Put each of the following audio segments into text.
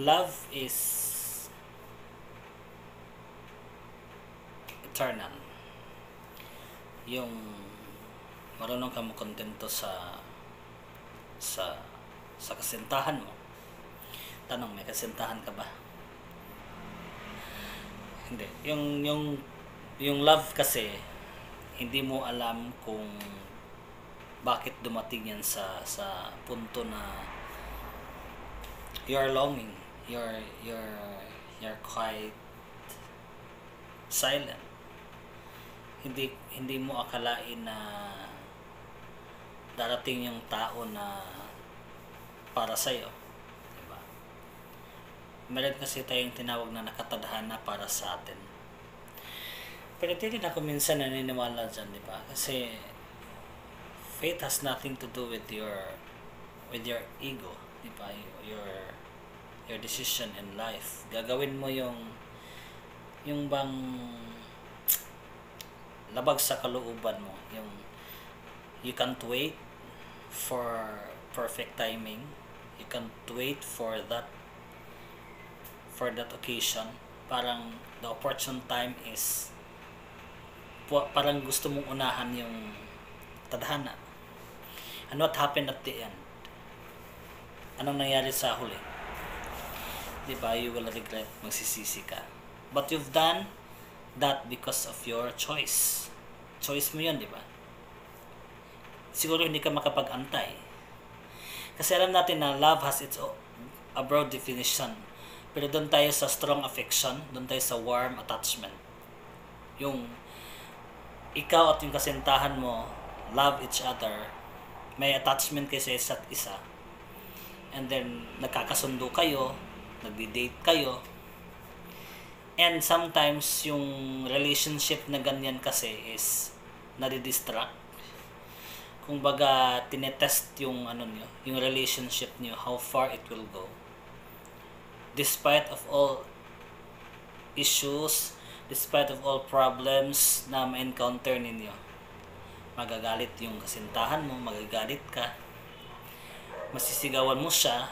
Love is eternal. Yung marunong ka makontento sa sa kasintahan mo. Tanong, may kasintahan ka ba? Hindi. Yung love kasi, hindi mo alam kung bakit dumating yan sa punto na you're longing, you're quite silent. Hindi mo akalain na darating yung tao na para sa'yo, diba? Meron kasi tayong tinawag na nakatadhana para sa atin. Pero hindi rin ako minsan naniniwala dyan, diba? Kasi faith has nothing to do with your ego, diba? Your decision in life. Gagawin mo yung bang labag sa kalooban mo, yung you can't wait for perfect timing, you can't wait for that occasion. Parang the opportune time is parang gusto mong unahan yung tadhana. And what happened at the end? Anong nangyari sa huli? Diba, you will regret, magsisisi ka. But you've done that because of your choice. Choice mo yun, diba? Siguro hindi ka makapag-antay. Kasi alam natin na love has a broad definition. Pero doon tayo sa strong affection, doon tayo sa warm attachment. Yung ikaw at yung kasintahan mo love each other, may attachment kayo sa isa't isa, and then nagkakasundo kayo, nagdi-date kayo, and sometimes yung relationship na ganyan kasi is nadidistract. Kung baga tinetest yung yung relationship niyo, how far it will go despite of all issues, despite of all problems na ma-encounter ninyo. Magagalit yung kasintahan mo, magagalit ka, masisigawan mo siya,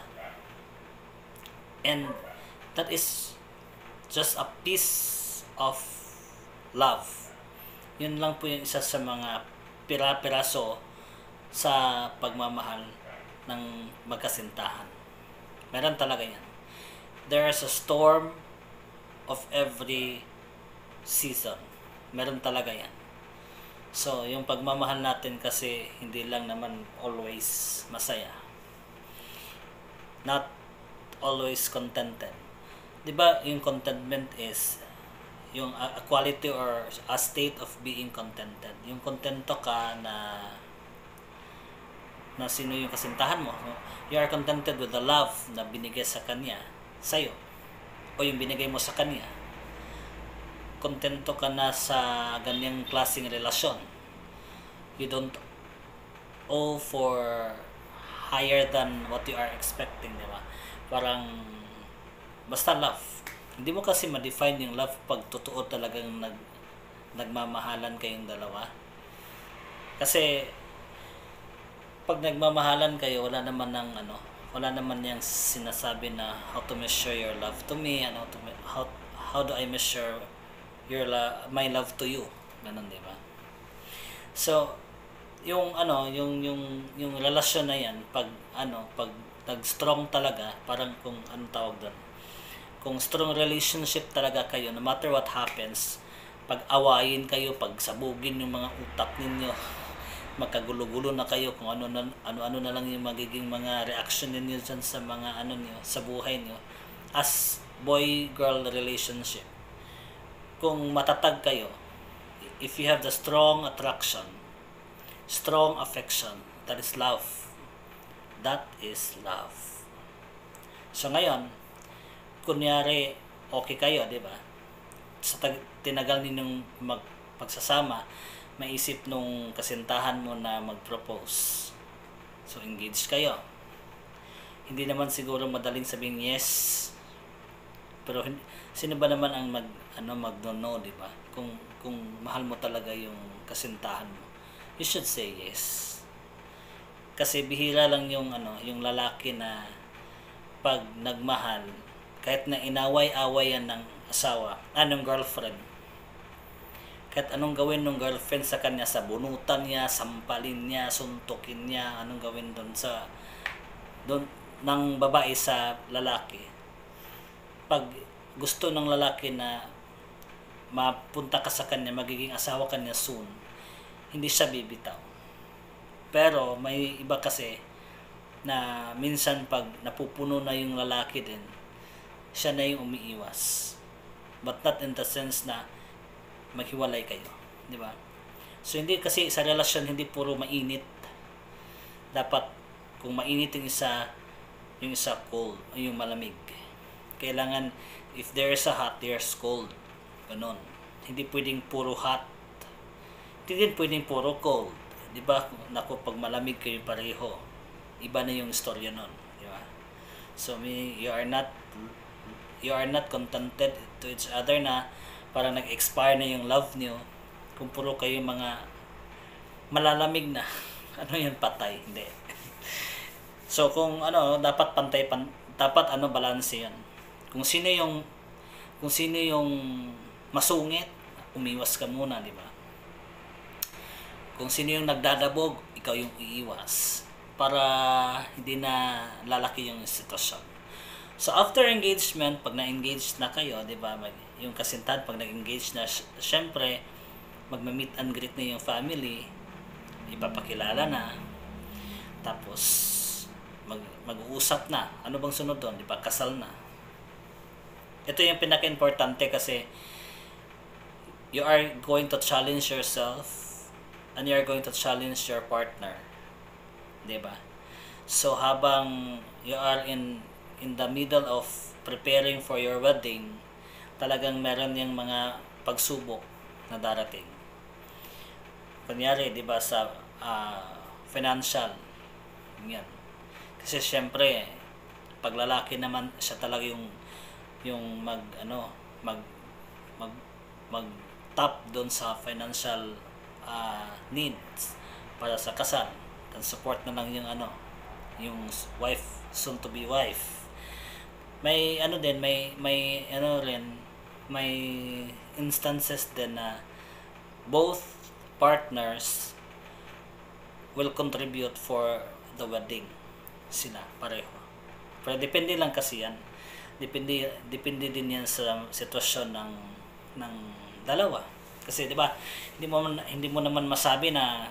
and that is just a piece of love. Yun lang po yung isa sa mga pira-piraso sa pagmamahal ng magkasintahan. Meron talaga yan. There's a storm of every season. Meron talaga yan. So, yung pagmamahal natin kasi hindi lang naman always masaya. Not always contented. Diba yung contentment is yung a quality or a state of being contented. Yung kontento ka na sino yung kasintahan mo. You are contented with the love na binigay sa kanya, sa'yo, o yung binigay mo sa kanya. Kontento ka na sa ganyang klaseng relasyon. You don't owe for higher than what you are expecting, di ba? Parang basta love. Hindi mo kasi ma-define yung love pag totoo talagang nagmamahalan kayong dalawa. Kasi pag nagmamahalan kayo, wala naman yung sinasabi na how to measure your love to me, and how do I measure my love to you. Ganun, di ba? So, yung relasyon na yan, pag nag-strong talaga, parang kung anong tawag doon, kung strong relationship talaga kayo, no matter what happens, pag awayin kayo, pag sabugin yung mga utak ninyo, magkagulo-gulo na kayo kung ano na lang yung magiging mga reaction ninyo dyan sa mga sa buhay niyo as boy-girl relationship. Kung matatag kayo, if you have the strong attraction, strong affection, that is love. That is love. So ngayon, kunyari okay kayo, di ba? Sa tinagal ninyong pagsasama, maisip nung kasintahan mo na mag-propose. So engaged kayo. Hindi naman siguro madaling sabihin yes. Pero sino ba naman ang mag-no, di ba? Kung mahal mo talaga yung kasintahan mo, you should say yes. Kasi bihira lang yung lalaki na pag nagmahal, kahit na inaway-away yan ng asawa, anong girlfriend, kahit anong gawin ng girlfriend sa kanya, sa bunutan niya, sampalin niya, suntukin niya, anong gawin doon ng babae sa lalaki, pag gusto ng lalaki na mapunta ka sa kanya, magiging asawa kanya soon, hindi siya bibitaw. Pero may iba kasi na minsan pag napupuno na yung lalaki din, siya na yung umiiwas. But not in the sense na maghiwalay kayo, di ba? So hindi kasi sa relasyon hindi puro mainit. Dapat kung mainit yung isa cold, yung malamig. Kailangan if there's a hot, there's cold. Ganon. Hindi pwedeng puro hot. Hindi din pwedeng puro cold. Di ba? Naku, pag malamig kayo pareho, iba na yung istorya nun. Di ba? So, you are not contented to each other na parang nag-expire na yung love niyo kung puro kayo mga malalamig na. Ano yun? Patay. Hindi. So, kung dapat dapat balance yan. Kung sino yung masungit, umiwas ka muna, di ba? Kung sino yung nagdadabog, ikaw yung iiwas para hindi na lalaki yung sitwasyon. So after engagement, pag na-engage na kayo, di ba, yung kasintahan, pag nag-engage na, syempre, magma-meet and greet na yung family, ipapakilala na, tapos mag-uusap na. Ano bang sunod doon? Di ba, kasal na. Ito yung pinaka-importante kasi you are going to challenge yourself and you are going to challenge your partner. Diba? So habang you are in the middle of preparing for your wedding, talagang meron yung mga pagsubok na darating. Kunyari, diba, sa financial. Yan. Kasi syempre, pag lalaki naman, siya talaga yung mag top doon sa financial needs para sa kasal, and support na lang yung wife, soon to be wife. May may instances din na both partners will contribute for the wedding, sila pareho. Pero depende lang kasi yan, depende din yan sa sitwasyon ng dalawa. Kasi 'di ba, hindi mo naman masabi na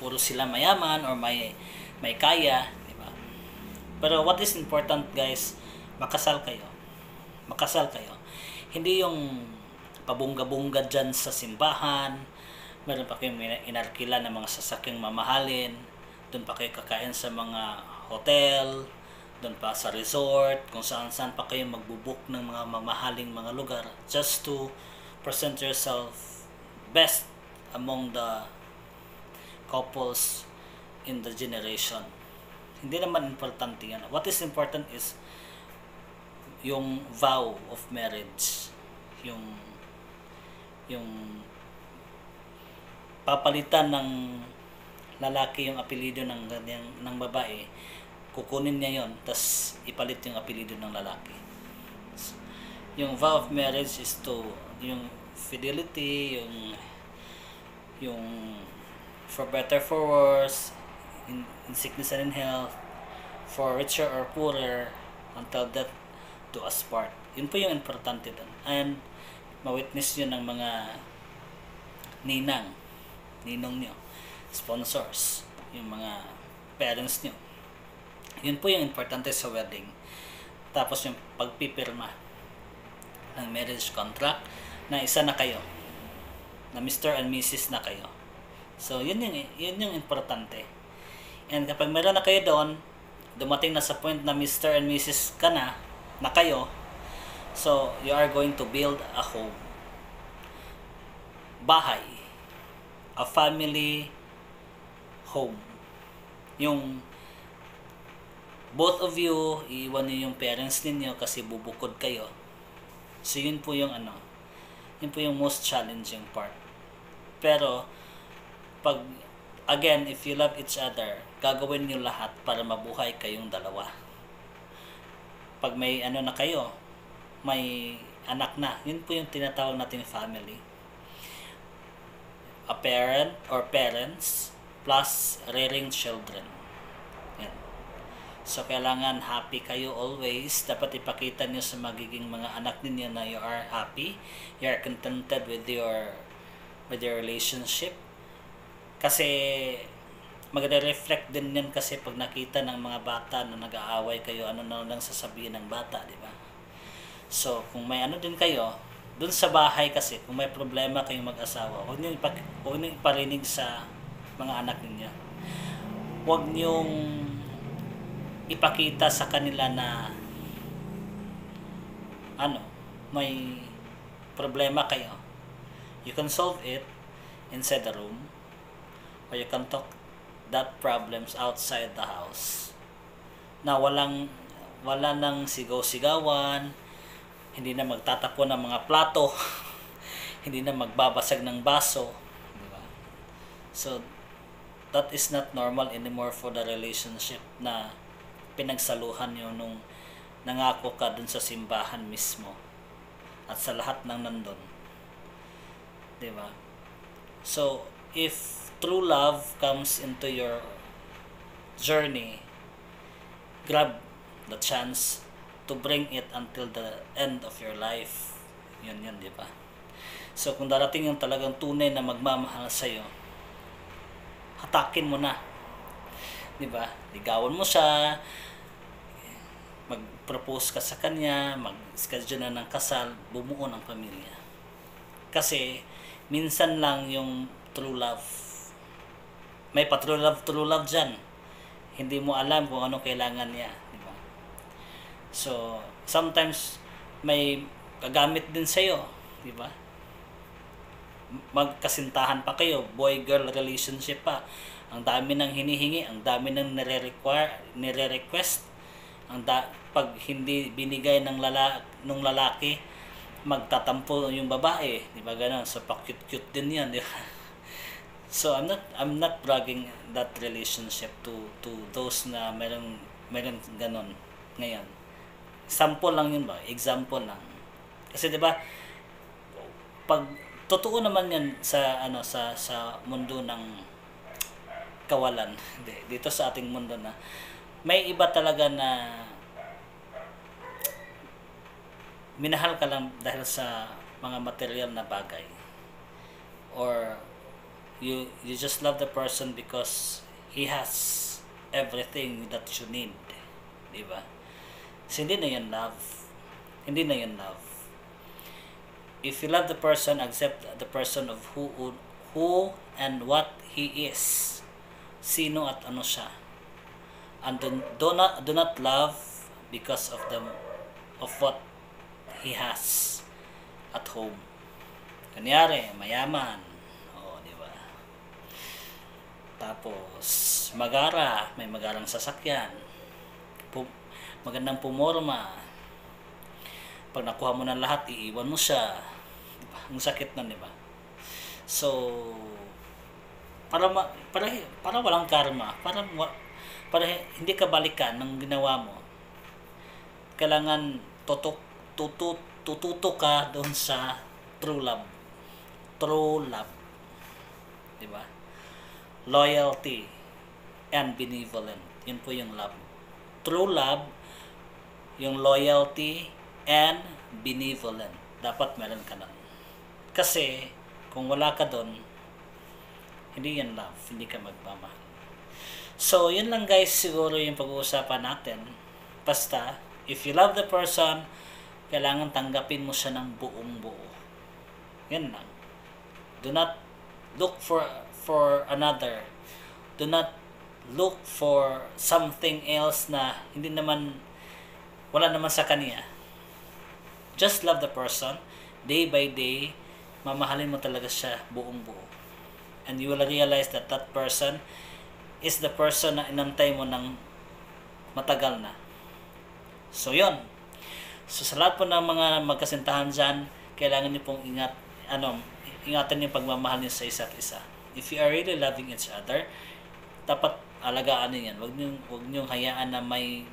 puro sila mayaman or may kaya, 'di ba? Pero what is important, guys, makasal kayo. Makasal kayo. Hindi yung pabungga-bungga diyan sa simbahan, meron pa kayong inarkila ng mga sasakyang mamahalin, doon pa kayo kakain sa mga hotel, doon pa sa resort, kung saan pa kayo magbubuk ng mga mamahaling mga lugar just to present yourself best among the couples in the generation. Hindi naman importante yan. What is important is yung vow of marriage, yung papalitan ng lalaki yung apelyido ng babae, kukunin niya yon, tas ipalit yung apelyido ng lalaki. Yung vow of marriage is yung fidelity, yung for better for worse, in sickness and in health, for richer or poorer, until death do us part. Yun po yung importante doon. And ma-witness yun ng mga ninong nyo, sponsors, yung mga parents nyo. Yun po yung importante sa wedding. Tapos yung pagpipirma ng marriage contract na isa na kayo, na Mr. and Mrs. na kayo. So yun yung importante. And kapag meron na kayo doon, dumating na sa point na Mr. and Mrs. ka na kayo, so you are going to build a home, bahay, a family home. Yung both of you, iiwan niyo yung parents ninyo kasi bubukod kayo. So yun po yung most challenging part. Pero pag again, if you love each other, gagawin niyo lahat para mabuhay kayong dalawa. pag may ano na kayo, may anak na, yun po yung tinatawag natin family. A parent or parents plus rearing children. Yan. So, kailangan happy kayo always. Dapat ipakita nyo sa magiging mga anak ninyo na you are happy, you are contented with your relationship. Kasi, magre-reflect din yan kasi pag nakita ng mga bata na nag-aaway kayo, ano na lang sasabihin ng bata, di ba? So, kung may ano din kayo, dun sa bahay kasi, kung may problema kayong mag-asawa, huwag nyo iparinig sa mga anak ninyo. Huwag nyong ipakita sa kanila na may problema kayo. You can solve it inside the room, or you can talk that problems outside the house. Na wala nang sigaw-sigawan, hindi na magtatapon ng mga plato, hindi na magbabasag ng baso, di ba? So that is not normal anymore for the relationship na pinagsaluhan nyo nung nangako ka dun sa simbahan mismo at sa lahat ng nandun, di ba? So if true love comes into your journey, grab the chance to bring it until the end of your life. Yun, di ba? So kung darating yung talagang tunay na magmamahal sa'yo, hatakin mo na, di ba? Ligawan mo siya, mag-propose ka sa kanya, mag-schedule na ng kasal, bumuo ng pamilya. Kasi minsan lang yung true love. May true love dyan. Hindi mo alam kung ano kailangan niya, di ba? So sometimes may kagamit din sa'yo, di ba? Magkasintahan pa kayo, boy-girl relationship pa. Ang dami nang hinihingi, ang dami nang nire-request. Pag hindi binigay ng lalaki, magtatampo yung babae, di ba ganon? So pa-cute-cute din 'yan, di ba? So I'm not bragging that relationship to those na meron ganon ngayon. Sample lang yun ba? Example lang. Kasi di ba pag totoo naman yan sa sa mundo ng kawalan, dito sa ating mundo na may iba talaga na minahal ka lang dahil sa mga material na bagay, or you just love the person because he has everything that you need, di ba? So, hindi na yan love. If you love the person, accept the person of who and what he is, sino at ano siya, and do not love because of what he has at home. Kunyari, mayaman, di ba? Tapos may magarang sasakyan, magandang pumorma. Pag nakuha mo ng lahat, iiwan mo siya, diba? Ang sakit nun, diba? So para walang karma, para hindi ka balikan ng ginawa mo, kailangan tututo ka doon sa true love, diba? Loyalty and benevolent, yun po yung love. True love, yung loyalty and benevolent, dapat meron ka nun. Kasi kung wala ka doon, hindi yan love, hindi ka magmamahal. So yun lang guys, siguro yung pag-uusapan natin. Basta if you love the person, kailangan tanggapin mo siya ng buong buo. Yan lang. Do not look for another. Do not look for something else na wala naman sa kanya. Just love the person. Day by day, mamahalin mo talaga siya buong buo. And you will realize that person is the person na inantay mo ng matagal na. So, yun. So, sa lahat po ng mga magkasintahan dyan, kailangan niyo pong ingatan yung pagmamahal niyo sa isa't isa. If you are really loving each other, dapat alagaan niyo yan. Huwag niyong hayaan na may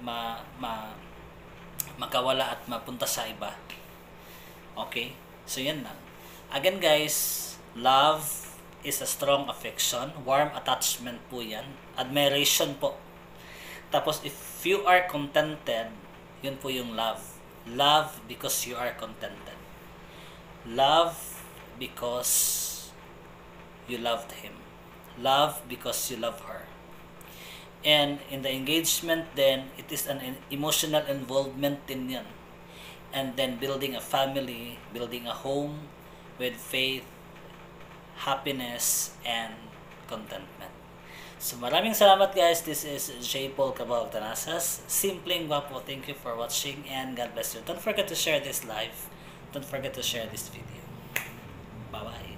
makawala at mapunta sa iba. Okay? So, yan lang. Again guys, love is a strong affection. Warm attachment po yan. Admiration po. Tapos, if you are contented, yun po yung love. Love because you are contented. Love because you loved him. Love because you love her. And in the engagement then, it is an emotional involvement din yan. And then building a family, building a home with faith, happiness, and contentment. So maraming salamat guys. This is J. Paul Cabal Tanasas. Simpleng Guapo. Thank you for watching and God bless you. Don't forget to share this live. Don't forget to share this video. Bye-bye.